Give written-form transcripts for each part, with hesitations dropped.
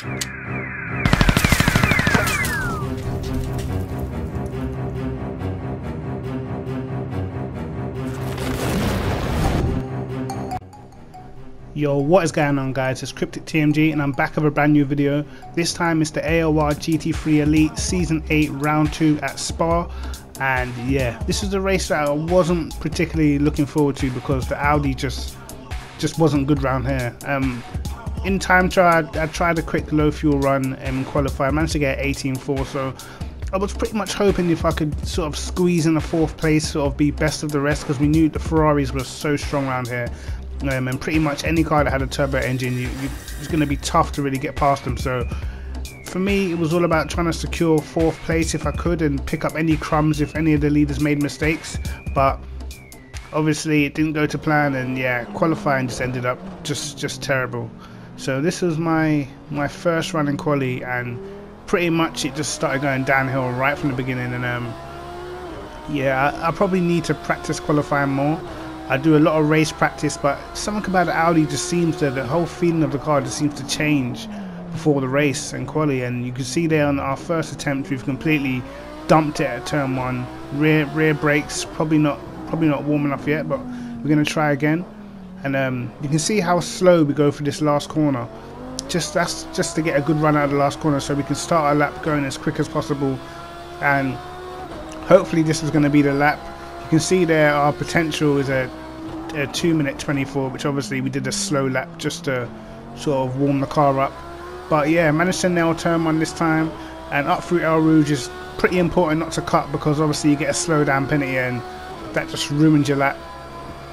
Yo, what is going on guys, it's Cryptic TMG and I'm back with a brand new video. This time it's the AOR GT3 Elite Season 8 Round 2 at Spa. And yeah, this is a race that I wasn't particularly looking forward to because the Audi just wasn't good round here. In time trial, I tried a quick low fuel run and qualify. I managed to get 18.4, so I was pretty much hoping if I could sort of squeeze in the 4th place, sort of be best of the rest, because we knew the Ferraris were so strong around here. And pretty much any car that had a turbo engine, it's going to be tough to really get past them. So for me, it was all about trying to secure 4th place if I could and pick up any crumbs if any of the leaders made mistakes. But obviously it didn't go to plan, and yeah, qualifying just ended up just terrible. So this was my first run in quali, and pretty much it just started going downhill right from the beginning. And yeah, I probably need to practice qualifying more. I do a lot of race practice, but something about the Audi just seems to, the whole feeling of the car just seems to change before the race and quali. And you can see there on our first attempt, we've completely dumped it at turn 1. Rear brakes probably not warm enough yet, but we're going to try again. And you can see how slow we go for this last corner. That's just to get a good run out of the last corner, so we can start our lap going as quick as possible. And hopefully this is going to be the lap. You can see there our potential is a 2:24, which obviously we did a slow lap just to sort of warm the car up. But yeah, managed to nail turn 1 this time, and up through El Rouge is pretty important not to cut, because obviously you get a slow down penalty and that just ruins your lap.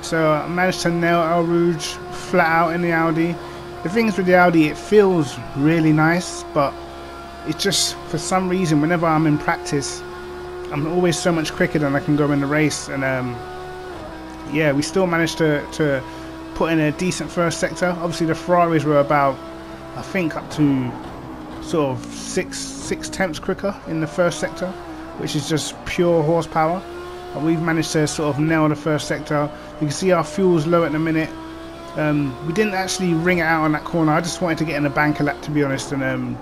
So I managed to nail El Rouge flat out in the Audi. The thing is with the Audi, it feels really nice, but it's just, for some reason, whenever I'm in practice, I'm always so much quicker than I can go in the race. And yeah, we still managed to put in a decent first sector. Obviously the Ferraris were about, I think, up to sort of six tenths quicker in the first sector, which is just pure horsepower. And we've managed to sort of nail the first sector. You can see our fuel's low at the minute. We didn't actually ring it out on that corner. I just wanted to get in a banker lap, to be honest, and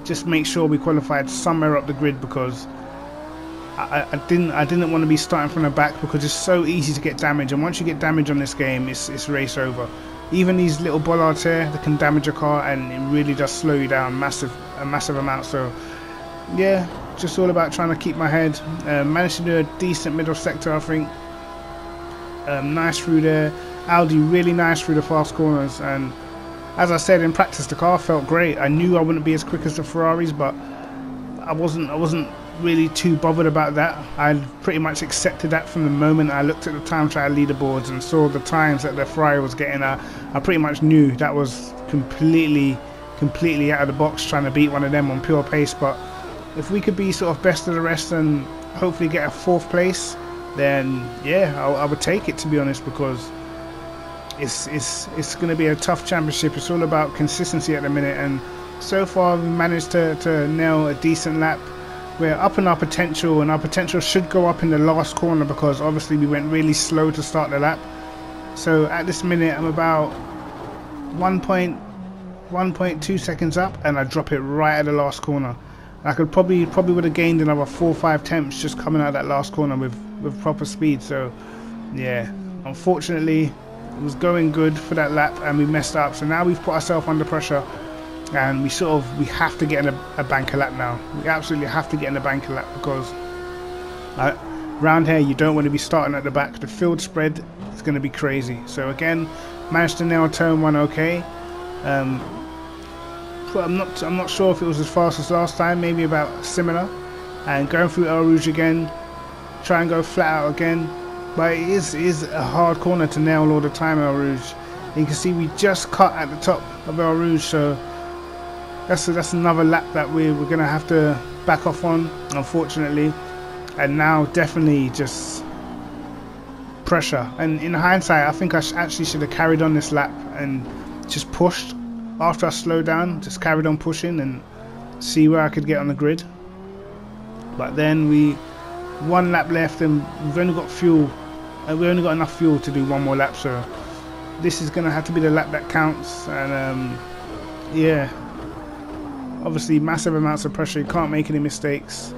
just make sure we qualified somewhere up the grid, because I didn't want to be starting from the back, because it's so easy to get damage, and once you get damage on this game, it's race over. Even these little bollards here, they can damage a car, and it really does slow you down a massive amount. So yeah, just all about trying to keep my head. Managed to do a decent middle sector, I think. Nice through there. Audi really nice through the fast corners, and as I said, in practice the car felt great. I knew I wouldn't be as quick as the Ferraris, but I wasn't really too bothered about that. I pretty much accepted that from the moment I looked at the time trial leaderboards and saw the times that the Ferrari was getting. I pretty much knew that was completely out of the box, trying to beat one of them on pure pace. But if we could be sort of best of the rest and hopefully get a 4th place, then yeah, I would take it, to be honest, because it's going to be a tough championship. It's all about consistency at the minute, and so far we managed to nail a decent lap. We're up in our potential, and our potential should go up in the last corner, because obviously we went really slow to start the lap. So at this minute I'm about 1.2 seconds up, and I drop it right at the last corner. I could probably would have gained another 4 or 5 tenths just coming out of that last corner with proper speed. So yeah, unfortunately it was going good for that lap and we messed up. So now we've put ourselves under pressure, and we have to get in a banker lap now. We absolutely have to get in a banker lap, because round here you don't want to be starting at the back. The field spread is going to be crazy. So again, managed to nail turn 1 okay. I'm not sure if it was as fast as last time, maybe about similar. And going through El Rouge again, try and go flat out again. But it is a hard corner to nail all the time, El Rouge. You can see we just cut at the top of El Rouge, so that's another lap that we're going to have to back off on, unfortunately. And now definitely just pressure. And in hindsight, I think I actually should have carried on this lap and just pushed. After I slowed down, just carried on pushing and see where I could get on the grid. But then one lap left, and we've only got fuel. We only got enough fuel to do one more lap, so this is going to have to be the lap that counts. And yeah, obviously massive amounts of pressure, you can't make any mistakes.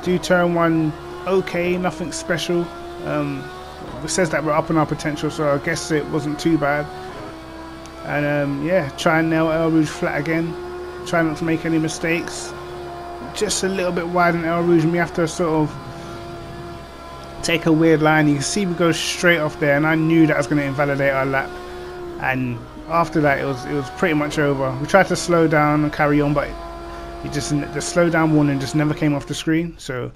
Do turn 1 okay, nothing special. It says that we're up on our potential, so I guess it wasn't too bad. And yeah, try and nail El Rouge flat again, try not to make any mistakes. Just a little bit wide in El Rouge, and we have to sort of take a weird line. You can see we go straight off there, and I knew that was going to invalidate our lap. And after that, it was pretty much over. We tried to slow down and carry on, but the slow down warning just never came off the screen. So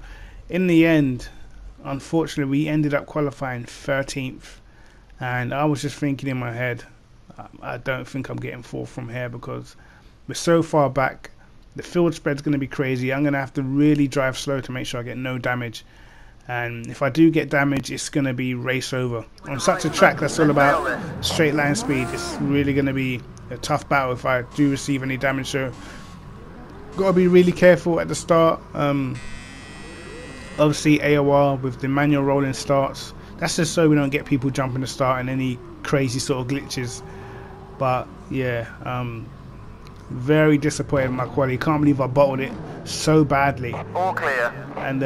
in the end, unfortunately, we ended up qualifying 13th, and I was just thinking in my head, I don't think I'm getting 4th from here because we're so far back. The field spread's going to be crazy. I'm going to have to really drive slow to make sure I get no damage. And if I do get damage, it's going to be race over. On such a track that's all about straight line speed, it's really going to be a tough battle if I do receive any damage. So, got to be really careful at the start. Obviously, AOR with the manual rolling starts. That's just so we don't get people jumping the start and any crazy sort of glitches. But, yeah, very disappointed in my quality. Can't believe I bottled it so badly. All clear. And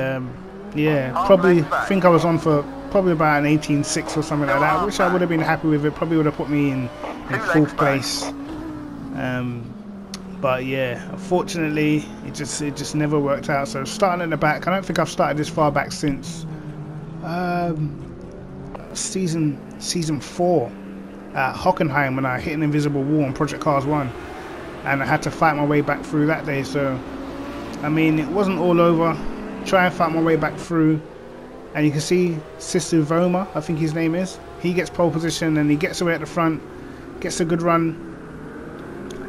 yeah, probably think I was on for probably about an 18.6 or something like that, which I would have been happy with. It probably would have put me in 4th place. But yeah, unfortunately, it just never worked out. So starting at the back, I don't think I've started this far back since season 4 at Hockenheim, when I hit an invisible wall on Project Cars 1, and I had to fight my way back through that day. So I mean, it wasn't all over. Try and fight my way back through, and you can see Sisu Voma, I think his name is, he gets pole position and he gets away at the front, gets a good run.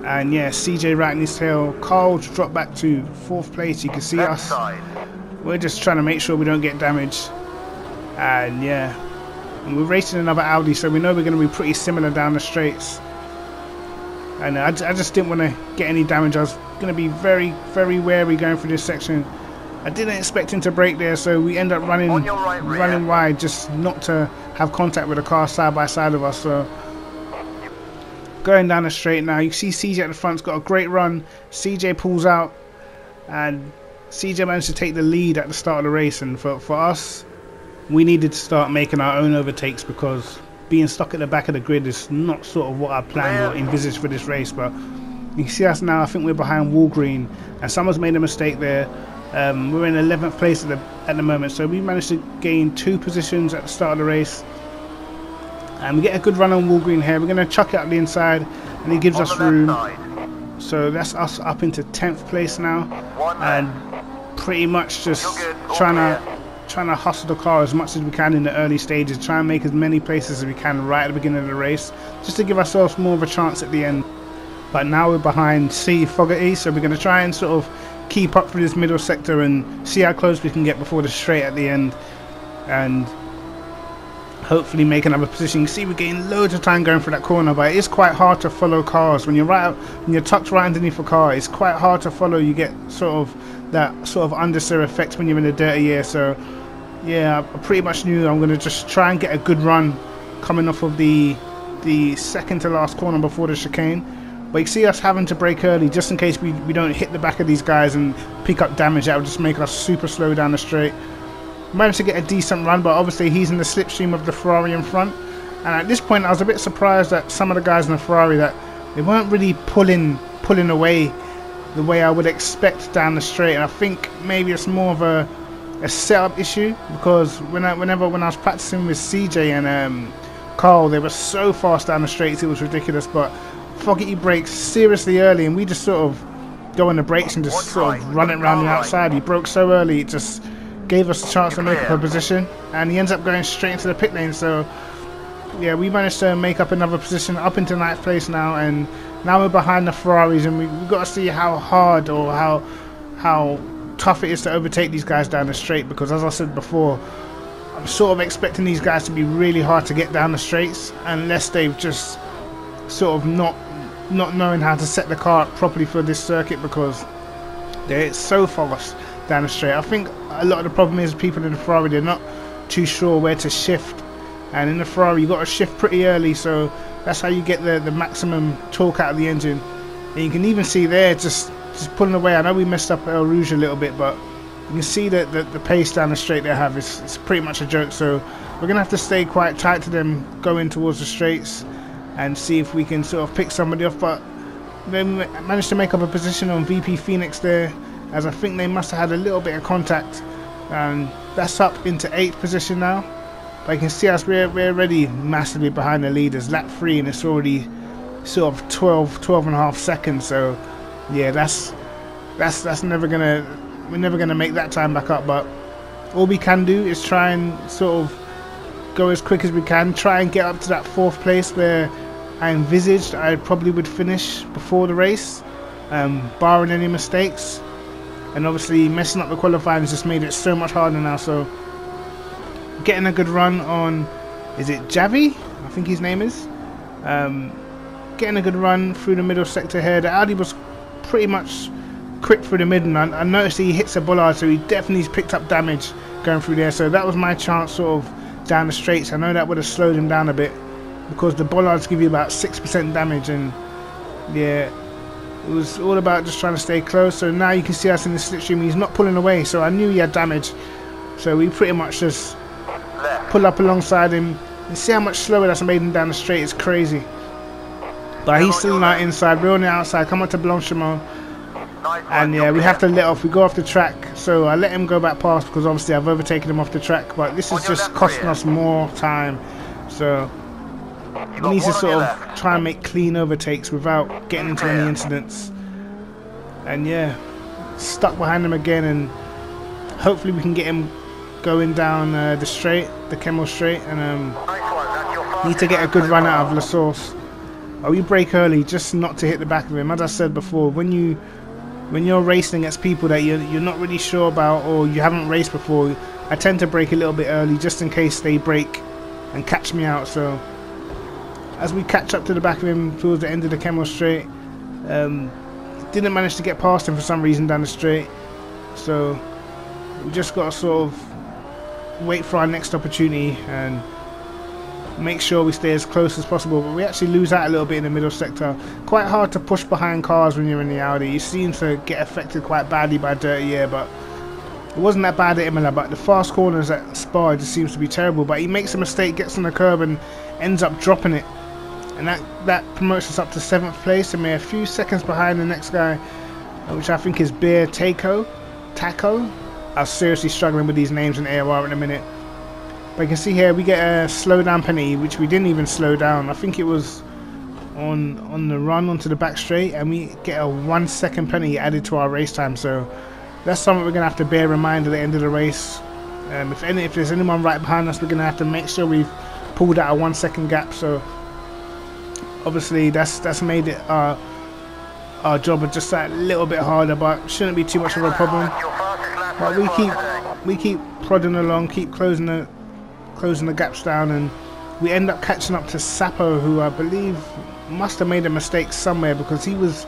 And yeah, CJ right in his tail. Carl dropped back to 4th place. You can see us, we're just trying to make sure we don't get damaged. And yeah, and we're racing another Audi, so we know we're going to be pretty similar down the straights. And I just didn't want to get any damage. I was going to be very, very wary going through this section. I didn't expect him to brake there, so we end up running wide, just not to have contact with the car side by side of us. So going down the straight now, you see CJ at the front's got a great run. CJ pulls out, and CJ managed to take the lead at the start of the race. And for us, we needed to start making our own overtakes, because being stuck at the back of the grid is not sort of what I planned or envisaged for this race. But you can see us now. I think we're behind Walgreen, and someone's made a mistake there. We're in 11th place at the moment, so we managed to gain 2 positions at the start of the race, and we get a good run on Walgreen here. We're going to chuck it up the inside, and he gives us room. So that's us up into 10th place now, and pretty much just trying to hustle the car as much as we can in the early stages, try and make as many places as we can right at the beginning of the race, just to give ourselves more of a chance at the end. But now we're behind C. Fogarty, so we're going to try and sort of keep up through this middle sector and see how close we can get before the straight at the end, and hopefully make another position. You see we're getting loads of time going through that corner, but it is quite hard to follow cars when you're tucked right underneath a car. It's quite hard to follow. You get sort of that sort of understeer effect when you're in a dirty air. So yeah, I pretty much knew I'm going to just try and get a good run coming off of the second to last corner before the chicane. But you see us having to brake early just in case we don't hit the back of these guys and pick up damage. That would just make us super slow down the straight. Managed to get a decent run, but obviously he's in the slipstream of the Ferrari in front. And at this point I was a bit surprised that some of the guys in the Ferrari, that they weren't really pulling away the way I would expect down the straight. And I think maybe it's more of a setup issue, because when I was practicing with CJ and Carl, they were so fast down the straights, it was ridiculous. But Fogarty brakes seriously early, and we just sort of go on the brakes and just sort of run it around the outside. He broke so early, it just gave us a chance to make up a position, and he ends up going straight into the pit lane. So yeah, we managed to make up another position up into 9th place now, and now we're behind the Ferraris, and we've got to see how hard or how tough it is to overtake these guys down the straight, because as I said before, I'm sort of expecting these guys to be really hard to get down the straights, unless they've just sort of not knowing how to set the car up properly for this circuit, because they're so fast down the straight. I think a lot of the problem is people in the Ferrari, they're not too sure where to shift, and in the Ferrari you got to shift pretty early, so that's how you get the maximum torque out of the engine. And you can even see there just pulling away. I know we messed up El Rouge a little bit, but you can see that the pace down the straight they have is it's pretty much a joke. So we're gonna have to stay quite tight to them going towards the straights and see if we can sort of pick somebody off. But they managed to make up a position on VP Phoenix there, as I think they must have had a little bit of contact, and that's up into 8th position now. But you can see us, we're already massively behind the leaders. Lap 3 and it's already sort of 12 and a half seconds. So yeah, that's never gonna, we're never gonna make that time back up. But all we can do is try and sort of go as quick as we can, try and get up to that 4th place where I envisaged I probably would finish before the race, barring any mistakes. And obviously messing up the qualifying has just made it so much harder now. So getting a good run on, is it Javi? I think his name is. Getting a good run through the middle sector here. The Audi was pretty much quick through the middle, and I noticed he hits a bollard, so he definitely picked up damage going through there. So that was my chance sort of down the straights. I know that would have slowed him down a bit, because the bollards give you about 6% damage, and yeah, it was all about just trying to stay close. So now you can see us in the slipstream. He's not pulling away, so I knew he had damage. So we pretty much just pull up alongside him and see how much slower that's made him down the straight. It's crazy. But he's still not inside. We're on the outside. Come on to Blanchimont. And yeah, we have to let off. We go off the track. So I let him go back past because obviously I've overtaken him off the track. But this is just costing us more time. So we need to sort of try and make clean overtakes without getting into any incidents. And yeah, stuck behind him again, and hopefully we can get him going down the straight, the Kemmel straight, and need to get a good run out of La Source. Oh, we brake early just not to hit the back of him. As I said before, when you're racing against people that you're not really sure about or you haven't raced before, I tend to brake a little bit early just in case they brake and catch me out. So as we catch up to the back of him towards the end of the Kemmel straight, didn't manage to get past him for some reason down the straight. So we just got to sort of wait for our next opportunity and make sure we stay as close as possible. But we actually lose out a little bit in the middle sector. Quite hard to push behind cars when you're in the Audi. You seem to get affected quite badly by dirty air, but it wasn't that bad at Imola. But the fast corners at Spa just seems to be terrible. But he makes a mistake, gets on the curb and ends up dropping it, and that promotes us up to 7th place, and we're a few seconds behind the next guy, which I think is Beer Taco. I was seriously struggling with these names in AOR in a minute. But you can see here we get a slowdown penalty, which we didn't even slow down. I think it was on the run onto the back straight, and we get a 1 second penalty added to our race time. So that's something we're going to have to bear in mind at the end of the race. If there's anyone right behind us, we're going to have to make sure we've pulled out a 1 second gap. So obviously that's made it our job just a little bit harder, but shouldn't be too much of a problem. But we keep plodding along, keep closing the gaps down, and we end up catching up to Sapo, who I believe must have made a mistake somewhere, because he was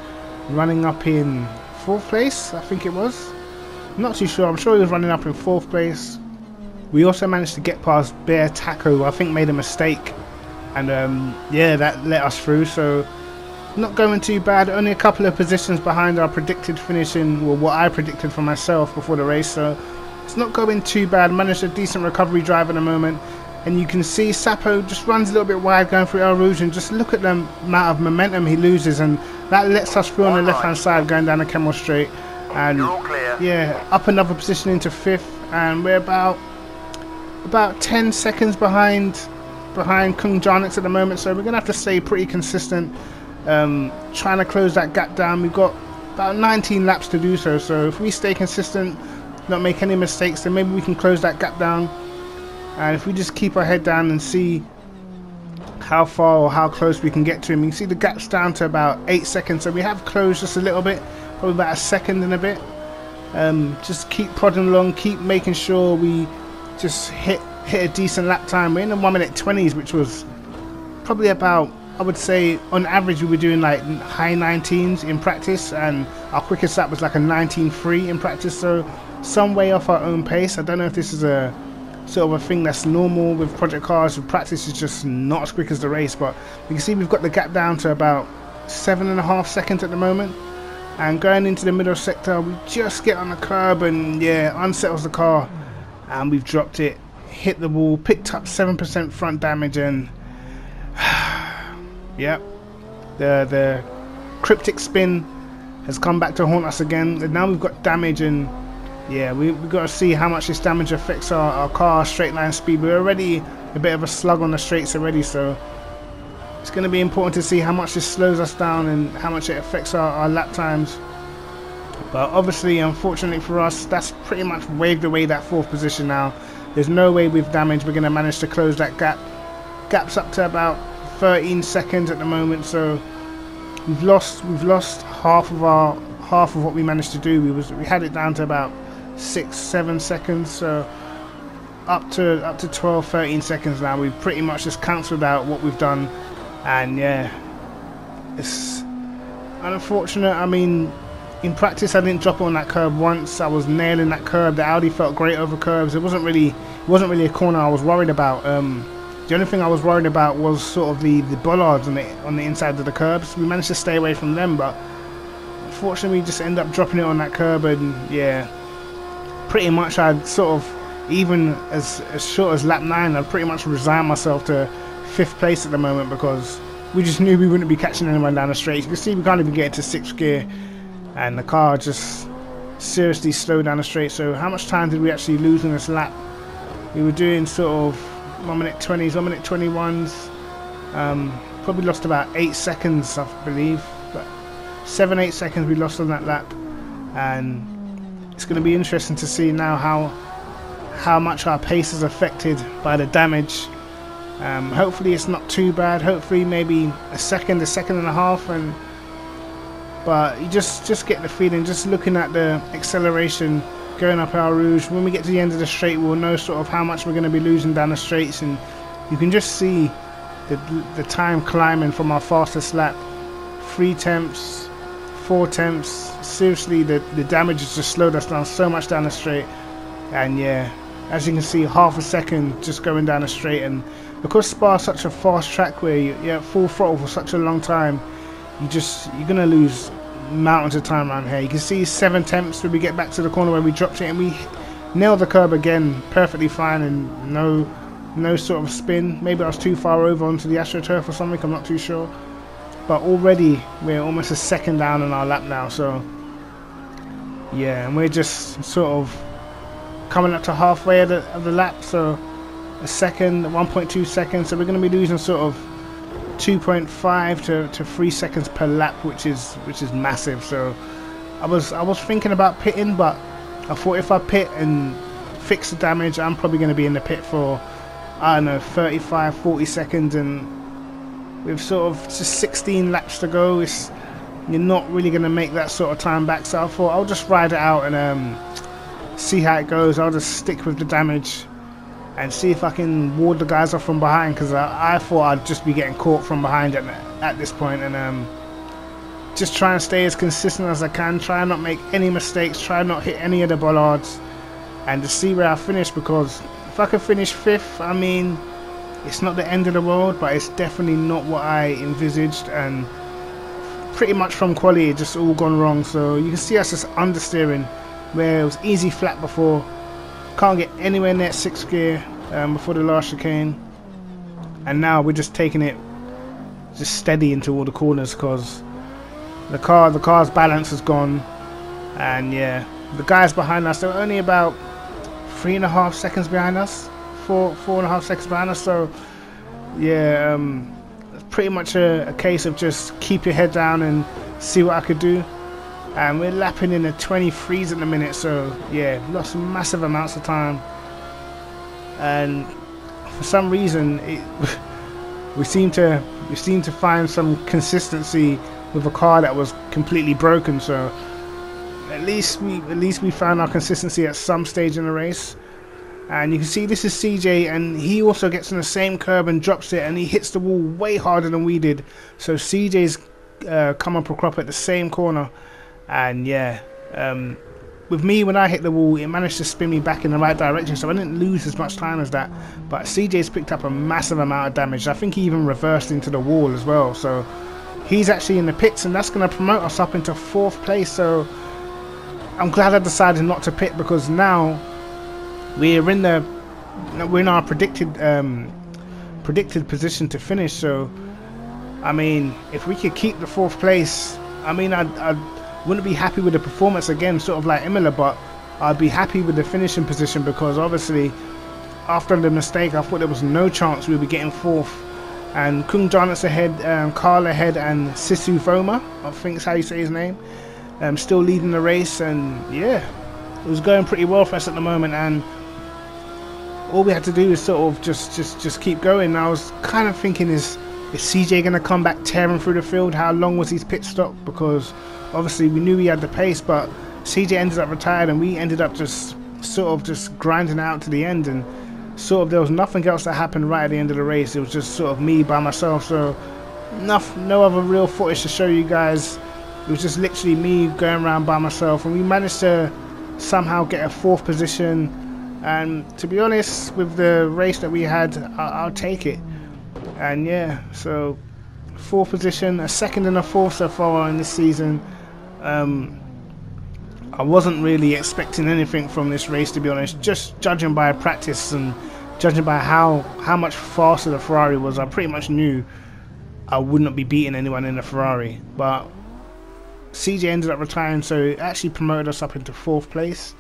running up in 4th place, I think it was. I'm not too sure. I'm sure he was running up in 4th place. We also managed to get past Bear Taco, who I think made a mistake, and yeah, that let us through. So not going too bad. Only a couple of positions behind our predicted finishing, or what I predicted for myself before the race. So it's not going too bad. Managed a decent recovery drive at the moment, and you can see Sapo just runs a little bit wide going through El Rouge, and just look at the amount of momentum he loses, and that lets us through on the left hand side going down the Kemmel straight. And yeah, up another position into 5th, and we're about 10 seconds behind Kung Jarnix at the moment. So we're gonna have to stay pretty consistent, trying to close that gap down. We've got about 19 laps to do so. So if we stay consistent, not make any mistakes, then maybe we can close that gap down. And if we just keep our head down and see how far or how close we can get to him, you can see the gap's down to about 8 seconds. So we have closed just a little bit, probably about a second and a bit. Just keep prodding along, keep making sure we just hit a decent lap time. We're in the 1:20s, which was probably about, I would say on average we were doing like high 19s in practice, and our quickest lap was like a 19.3 in practice. So some way off our own pace. I don't know if this is a sort of a thing that's normal with project cars. With practice is just not as quick as the race, but you can see we've got the gap down to about 7.5 seconds at the moment. And going into the middle sector, we just get on the curb and yeah, unsettles the car, and we've dropped it, hit the wall, picked up 7% front damage, and yep, the cryptic spin has come back to haunt us again. And now we've got damage, and yeah, we've got to see how much this damage affects our car straight line speed. We're already a bit of a slug on the straights already, so it's going to be important to see how much this slows us down and how much it affects our lap times. But obviously, unfortunately for us, that's pretty much waved away that 4th position now. There's no way with damage we're going to manage to close that gap. Gap's up to about 13 seconds at the moment, so we've lost half of what we managed to do. We had it down to about 6-7 seconds, so up to 12-13 seconds now. We've pretty much just cancelled out what we've done. And yeah, it's unfortunate. I mean, in practice I didn't drop it on that curb once. I was nailing that curb. The Audi felt great over curbs. It wasn't really a corner I was worried about. The only thing I was worried about was sort of the bollards on the inside of the curbs. We managed to stay away from them, but unfortunately we just end up dropping it on that curb. And yeah, pretty much I'd sort of, even as short as lap 9, I'd pretty much resigned myself to 5th place at the moment, because we just knew we wouldn't be catching anyone down the straight. You can see we can't even get into 6th gear, and the car just seriously slowed down the straight. So how much time did we actually lose in this lap? We were doing sort of 1 minute 20s, 1 minute 21s. Probably lost about 8 seconds, I believe, but 7-8 seconds we lost on that lap. And it's going to be interesting to see now how much our pace is affected by the damage. Hopefully it's not too bad. Hopefully maybe a second and a half, but you just get the feeling, just looking at the acceleration going up our Rouge. When we get to the end of the straight, we'll know sort of how much we're going to be losing down the straights, and you can just see the time climbing from our fastest lap. 3 tenths, 4 tenths. Seriously, the damage has just slowed us down so much down the straight. And yeah, as you can see, half a second just going down the straight. And because Spa is such a fast track where you're at full throttle for such a long time, you're gonna lose mountains of time around here. You can see 7 tenths when we get back to the corner where we dropped it, and we nailed the curb again perfectly fine, and no sort of spin. Maybe I was too far over onto the AstroTurf or something, I'm not too sure. But already we're almost a second down on our lap now, so yeah, and we're just sort of coming up to halfway of the lap, so a second, 1.2 seconds, so we're going to be losing sort of 2.5 to 3 seconds per lap, which is massive. So I was thinking about pitting, but I thought if I pit and fix the damage, I'm probably going to be in the pit for, I don't know, 35-40 seconds, and with sort of just 16 laps to go, you're not really going to make that sort of time back. So I thought I'll just ride it out and see how it goes. I'll just stick with the damage and see if I can ward the guys off from behind, because I thought I'd just be getting caught from behind at this point, and just try and stay as consistent as I can, try and not make any mistakes, try and not hit any of the bollards, and to see where I finish. Because if I could finish 5th, I mean, it's not the end of the world, but it's definitely not what I envisaged, and pretty much from quality it just all gone wrong. So you can see us just understeering where it was easy flat before. Can't get anywhere near 6th gear before the last chicane, and now we're just taking it just steady into all the corners, because the car's balance has gone. And yeah, the guys behind us, they're only about 3.5 seconds behind us, 4.5 seconds behind us. So yeah, it's pretty much a case of just keep your head down and see what I could do. And we're lapping in the 23s at the minute, so yeah, lost massive amounts of time. And for some reason, we seem to find some consistency with a car that was completely broken. So at least we found our consistency at some stage in the race. And you can see this is CJ, and he also gets in the same curb and drops it, and he hits the wall way harder than we did. So CJ's come up a crop at the same corner. And yeah, with me, when I hit the wall, it managed to spin me back in the right direction, so I didn't lose as much time as that. But CJ's picked up a massive amount of damage. I think he even reversed into the wall as well. So he's actually in the pits, and that's going to promote us up into 4th place. So I'm glad I decided not to pit, because now we're in our predicted position to finish. So I mean, if we could keep the 4th place, I mean, I wouldn't be happy with the performance again, sort of like Imola, but I'd be happy with the finishing position, because obviously after the mistake I thought there was no chance we'd be getting 4th. And Kung Janet's ahead, Carl ahead, and Sisu Voma, I think is how you say his name, still leading the race. And yeah, it was going pretty well for us at the moment, and all we had to do is sort of just keep going. And I was kind of thinking, is CJ going to come back tearing through the field? How long was his pit stop? Because obviously we knew he had the pace, but CJ ended up retired, and we ended up just grinding out to the end, and sort of there was nothing else that happened right at the end of the race. It was just sort of me by myself, so no other real footage to show you guys. It was just literally me going around by myself, and we managed to somehow get a 4th position. And to be honest, with the race that we had, I'll take it. And yeah, so 4th position, a 2nd and a 4th so far in this season. I wasn't really expecting anything from this race, to be honest. Just judging by practice and judging by how much faster the Ferrari was, I pretty much knew I would not be beating anyone in the Ferrari. But CJ ended up retiring, so it actually promoted us up into 4th place.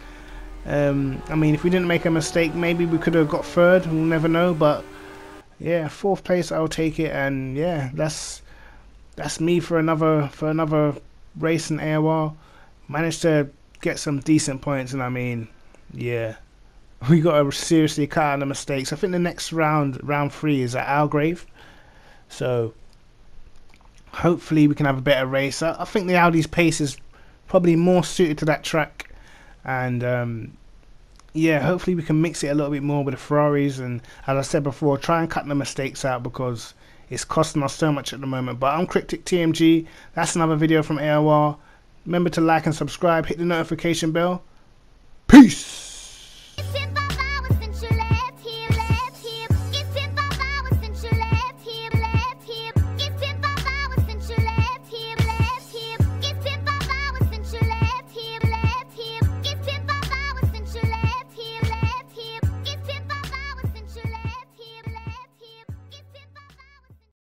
I mean, if we didn't make a mistake, maybe we could have got 3rd. We'll never know. But yeah, 4th place, I'll take it. And yeah, that's me for another race in AOR. Managed to get some decent points, and I mean, yeah, we got to seriously cut out the mistakes. I think the next round 3 is at Algrave, so hopefully we can have a better race. I think the Audi's pace is probably more suited to that track, and yeah, hopefully we can mix it a little bit more with the Ferraris, and as I said before, try and cut the mistakes out, because it's costing us so much at the moment. But I'm Cryptic TMG. That's another video from AOR. Remember to like and subscribe, hit the notification bell. Peace!